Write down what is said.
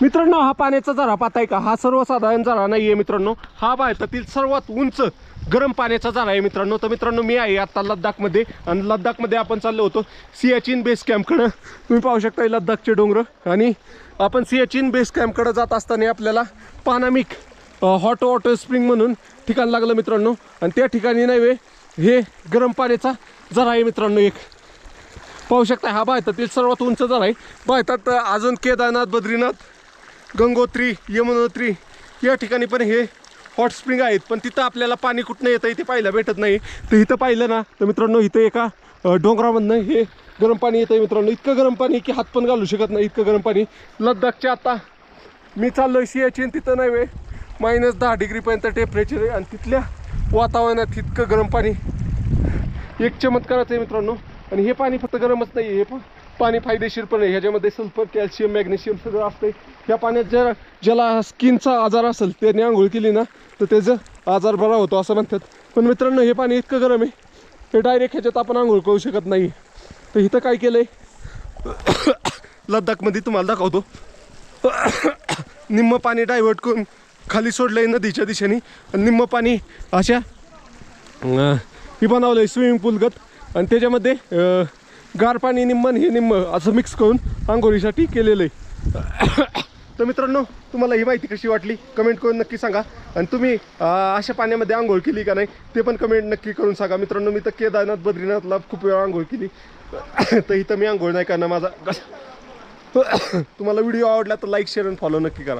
मित्रांनो हा पाण्याचा झरा पाहताय का, हा सर्वसाधारण झरा नाही आहे मित्रांनो, हा भारतातील सर्वात उंच गरम पाण्याचा झरा आहे मित्रांनो. तर मित्रांनो मी आहे आता लद्दाखमध्ये आणि लद्दाखमध्ये आपण चाललो होतो सियाचीन बेस कॅम्पकडं. तुम्ही पाहू शकता लद्दाखचे डोंगर आणि आपण सियाचीन बेस कॅम्पकडं जात असताना आपल्याला पानामिक हॉट वॉटर स्प्रिंग म्हणून ठिकाण लागलं मित्रांनो. आणि त्या ठिकाणी नव्हे हे गरम पाण्याचा झरा आहे मित्रांनो. एक पाहू शकता हा भारतातील सर्वात उंच झरा आहे. भारतात अजून केदारनाथ, बद्रीनाथ, गंगोत्री, यमुनोत्री या ठिकाणी पण हे हॉट स्प्रिंग आहेत, पण तिथं आपल्याला पाणी कुठनं येतं इथे पाहायला भेटत नाही. तर इथं पाहिलं ना तर मित्रांनो इथं एका डोंगरामधनं हे गरम पाणी येतं आहे मित्रांनो. इतकं गरम पाणी की हात पण घालू शकत नाही, इतकं गरम पाणी. लद्दाखच्या आता मी चाललो सियाचीन, तिथं नाही -10 डिग्रीपर्यंत टेम्परेचर आहे आणि तिथल्या वातावरणात इतकं गरम पाणी एक चमत्कारच आहे मित्रांनो. आणि हे पाणी फक्त गरमच नाही, हे पण पाणी फायदेशीर पण आहे. ह्याच्यामध्ये सल्फर, कॅल्शियम, मॅग्नेशियम सगळं असतं. ह्या पाण्यात जर ज्याला स्किनचा आजार असेल त्याने आंघोळ केली ना तर त्याचा आजार बरा होतो असं म्हणतात. पण मित्रांनो हे पाणी इतकं गरम आहे, हे डायरेक्ट ह्याच्यात आपण आंघोळ करू शकत नाही. तर इथं काय केलं आहे लद्दाखमध्ये तुम्हाला दाखवतो. निम्म पाणी डायव्हर्ट करून खाली सोडलं आहे नदीच्या दिशेने आणि निम्म पाणी अशा ही बनवलं आहे स्विमिंग पूलगत आणि त्याच्यामध्ये गार पाणी निम्म हे निम्म असं मिक्स करून आंघोळीसाठी केलेलं आहे. तर मित्रांनो तुम्हाला ही माहिती कशी वाटली कमेंट करून नक्की सांगा. आणि तुम्ही अशा पाण्यामध्ये आंघोळ केली का नाही ते पण कमेंट नक्की करून सांगा. मित्रांनो मी तर केदारनाथ, बद्रीनाथला खूप वेळा आंघोळ केली, तर इथं मी आंघोळ नाही करणार माझा. तुम्हाला व्हिडिओ आवडला तर लाईक, शेअर आणि फॉलो नक्की करा.